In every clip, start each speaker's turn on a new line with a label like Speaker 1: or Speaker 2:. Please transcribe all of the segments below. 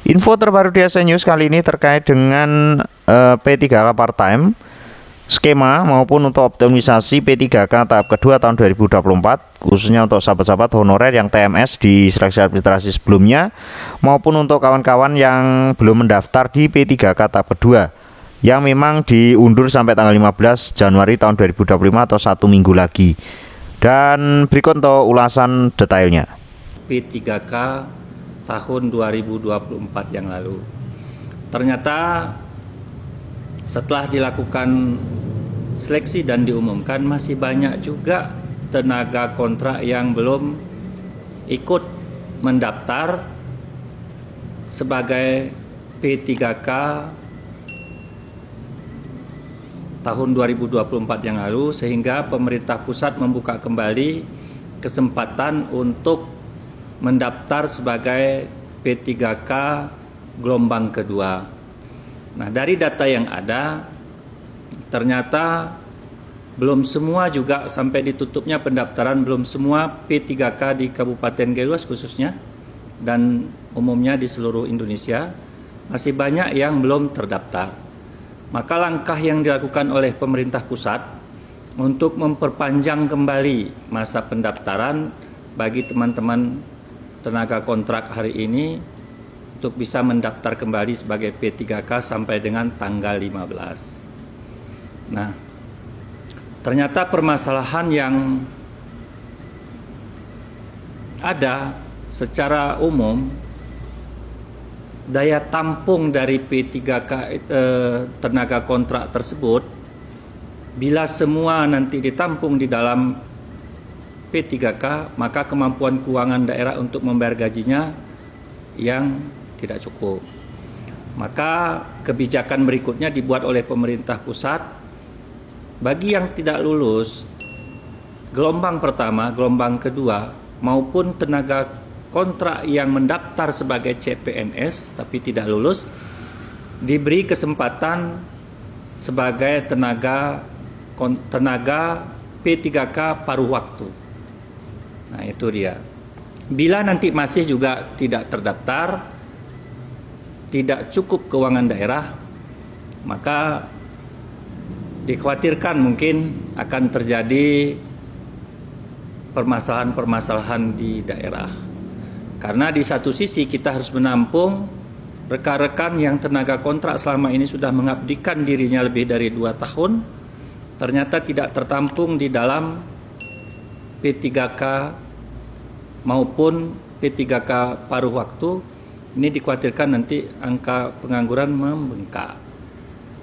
Speaker 1: Info terbaru di SN News kali ini terkait dengan P3K part-time, skema maupun untuk optimisasi P3K tahap kedua tahun 2024, khususnya untuk sahabat-sahabat honorer yang TMS di seleksi administrasi sebelumnya, maupun untuk kawan-kawan yang belum mendaftar di P3K tahap kedua, yang memang diundur sampai tanggal 15 Januari tahun 2025 atau 1 minggu lagi. Dan berikut untuk ulasan detailnya.
Speaker 2: P3K tahun 2024 yang lalu. Ternyata setelah dilakukan seleksi dan diumumkan, masih banyak juga tenaga kontrak yang belum ikut mendaftar sebagai P3K tahun 2024 yang lalu, sehingga pemerintah pusat membuka kembali kesempatan untuk mendaftar sebagai P3K gelombang kedua. Nah, dari data yang ada, ternyata belum semua juga sampai ditutupnya pendaftaran, belum semua P3K di Kabupaten Geluas khususnya dan umumnya di seluruh Indonesia masih banyak yang belum terdaftar. Maka langkah yang dilakukan oleh pemerintah pusat untuk memperpanjang kembali masa pendaftaran bagi teman-teman tenaga kontrak hari ini untuk bisa mendaftar kembali sebagai P3K sampai dengan tanggal 15. Nah, ternyata permasalahan yang ada secara umum, daya tampung dari P3K tenaga kontrak tersebut, bila semua nanti ditampung di dalam P3K, maka kemampuan keuangan daerah untuk membayar gajinya yang tidak cukup. Maka kebijakan berikutnya dibuat oleh pemerintah pusat, bagi yang tidak lulus gelombang pertama, gelombang kedua, maupun tenaga kontrak yang mendaftar sebagai CPNS tapi tidak lulus, diberi kesempatan sebagai tenaga P3K paruh waktu. Nah, itu dia. Bila nanti masih juga tidak terdaftar, tidak cukup keuangan daerah, maka dikhawatirkan mungkin akan terjadi permasalahan-permasalahan di daerah. Karena di satu sisi kita harus menampung rekan-rekan yang tenaga kontrak selama ini sudah mengabdikan dirinya lebih dari 2 tahun, ternyata tidak tertampung di dalam P3K maupun P3K paruh waktu. Ini dikhawatirkan nanti angka pengangguran membengkak.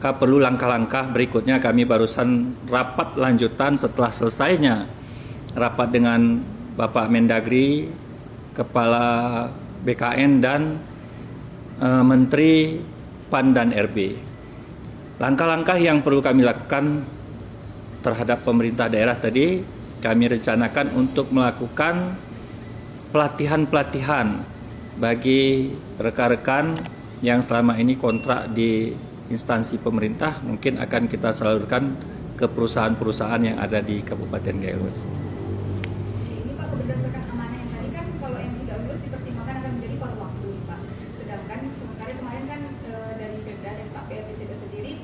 Speaker 2: Maka perlu langkah-langkah berikutnya. Kami barusan rapat lanjutan setelah selesainya rapat dengan Bapak Mendagri, Kepala BKN dan Menteri PAN dan RB. Langkah-langkah yang perlu kami lakukan terhadap pemerintah daerah tadi, kami rencanakan untuk melakukan pelatihan-pelatihan bagi rekan-rekan yang selama ini kontrak di instansi pemerintah, mungkin akan kita salurkan ke perusahaan-perusahaan yang ada di Kabupaten Geluas.
Speaker 3: Ini Pak, berdasarkan amanah yang tadi kan, kalau yang tidak lulus dipertimbangkan akan menjadi paruh waktu, Pak. Sedangkan sementara kemarin kan dari Pemda dan Pak PRPCD sendiri,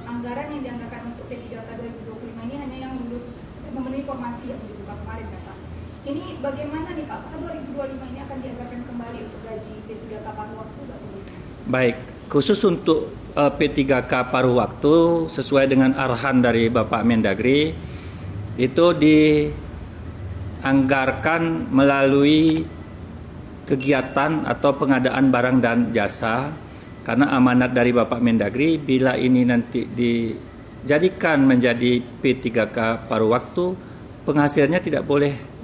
Speaker 3: anggaran yang dianggarkan untuk P3K 2025 ini hanya yang lulus memenuhi formasi yang dibuka kemarin, kan Pak. Ini bagaimana nih Pak? Apakah 2025 ini akan dianggarkan kembali untuk gaji P3K paruh waktu, Pak?
Speaker 2: Baik, khusus untuk P3K paruh waktu, sesuai dengan arahan dari Bapak Mendagri, itu dianggarkan melalui kegiatan atau pengadaan barang dan jasa. Karena amanat dari Bapak Mendagri, bila ini nanti dijadikan menjadi P3K paruh waktu, penghasilannya tidak boleh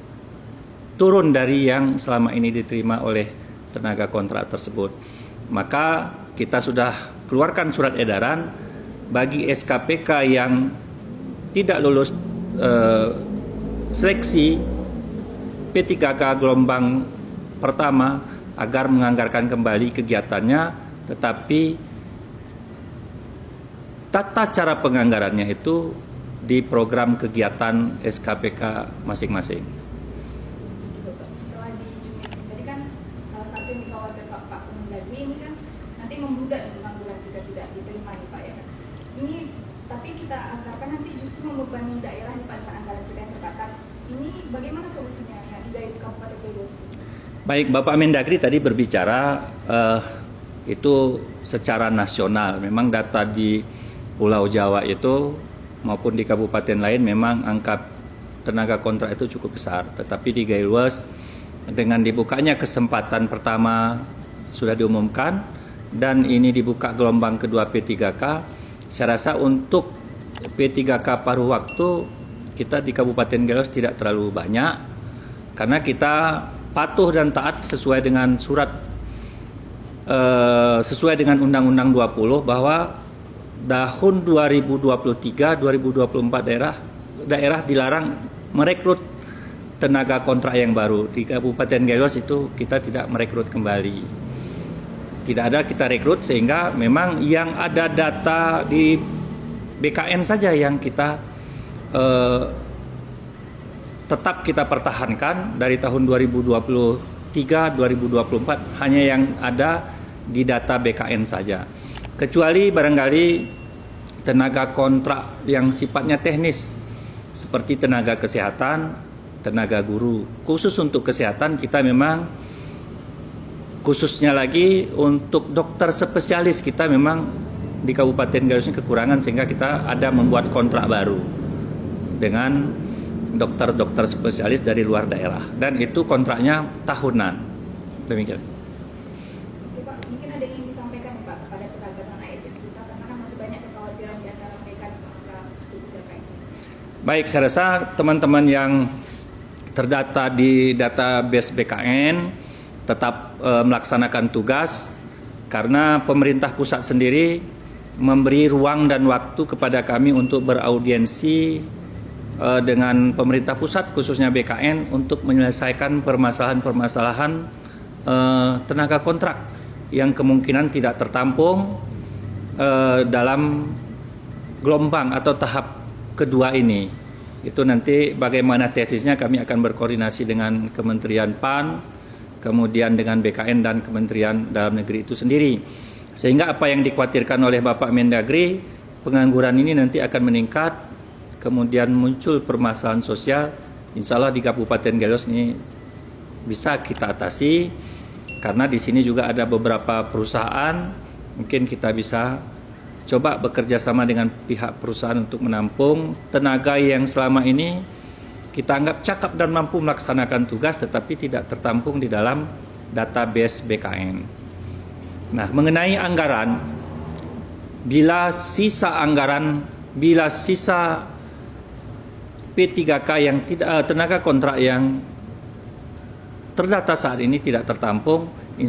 Speaker 2: turun dari yang selama ini diterima oleh tenaga kontrak tersebut. Maka kita sudah keluarkan surat edaran bagi SKPK yang tidak lulus seleksi P3K gelombang pertama agar menganggarkan kembali kegiatannya, tetapi tata cara penganggarannya itu di program kegiatan SKPK masing-masing.
Speaker 3: Setelah di Juni, tadi kan salah satu yang dikhawatirkan Pak Mendagri membebani daerah di Pak anggaran kita yang terbatas. Ini bagaimana solusinya di Kabupaten Gayo?
Speaker 2: Baik, Bapak Mendagri tadi berbicara itu secara nasional. Memang data di Pulau Jawa itu maupun di kabupaten lain memang angka tenaga kontrak itu cukup besar. Tetapi di Gailwas dengan dibukanya kesempatan pertama sudah diumumkan dan ini dibuka gelombang kedua P3K, saya rasa untuk P3K paruh waktu kita di Kabupaten Gailwas tidak terlalu banyak karena kita patuh dan taat sesuai dengan sesuai dengan Undang-Undang 20 bahwa tahun 2023-2024 daerah dilarang merekrut tenaga kontrak yang baru. Di Kabupaten Gailwas itu kita tidak merekrut kembali. Tidak ada kita rekrut sehingga memang yang ada data di BKN saja yang kita tetap kita pertahankan dari tahun 2023-2024 hanya yang ada di data BKN saja. Kecuali barangkali tenaga kontrak yang sifatnya teknis seperti tenaga kesehatan, tenaga guru. Khusus untuk kesehatan kita memang khususnya lagi untuk dokter spesialis kita memang di Kabupaten Gailwas ini kekurangan sehingga kita ada membuat kontrak baru dengan dokter-dokter spesialis dari luar daerah dan itu kontraknya tahunan. Demikian.
Speaker 3: Oke, Pak, mungkin ada yang ingin disampaikan Pak kepada tenaga non ASN kita karena kan masih banyak kekhawatiran di antara mereka masalah P3K ini.
Speaker 2: Baik, saya rasa teman-teman yang terdata di database BKN tetap melaksanakan tugas karena pemerintah pusat sendiri memberi ruang dan waktu kepada kami untuk beraudiensi dengan pemerintah pusat khususnya BKN untuk menyelesaikan permasalahan-permasalahan tenaga kontrak yang kemungkinan tidak tertampung dalam gelombang atau tahap kedua ini. Itu nanti bagaimana teknisnya kami akan berkoordinasi dengan Kementerian PAN, kemudian dengan BKN dan Kementerian Dalam Negeri itu sendiri. Sehingga apa yang dikhawatirkan oleh Bapak Mendagri, pengangguran ini nanti akan meningkat, kemudian muncul permasalahan sosial, insya Allah di Kabupaten Gailwas ini bisa kita atasi, karena di sini juga ada beberapa perusahaan, mungkin kita bisa coba bekerja sama dengan pihak perusahaan untuk menampung tenaga yang selama ini kita anggap cakap dan mampu melaksanakan tugas tetapi tidak tertampung di dalam database BKN. Nah, mengenai anggaran, bila sisa P3K yang tidak tenaga kontrak yang terdata saat ini tidak tertampung,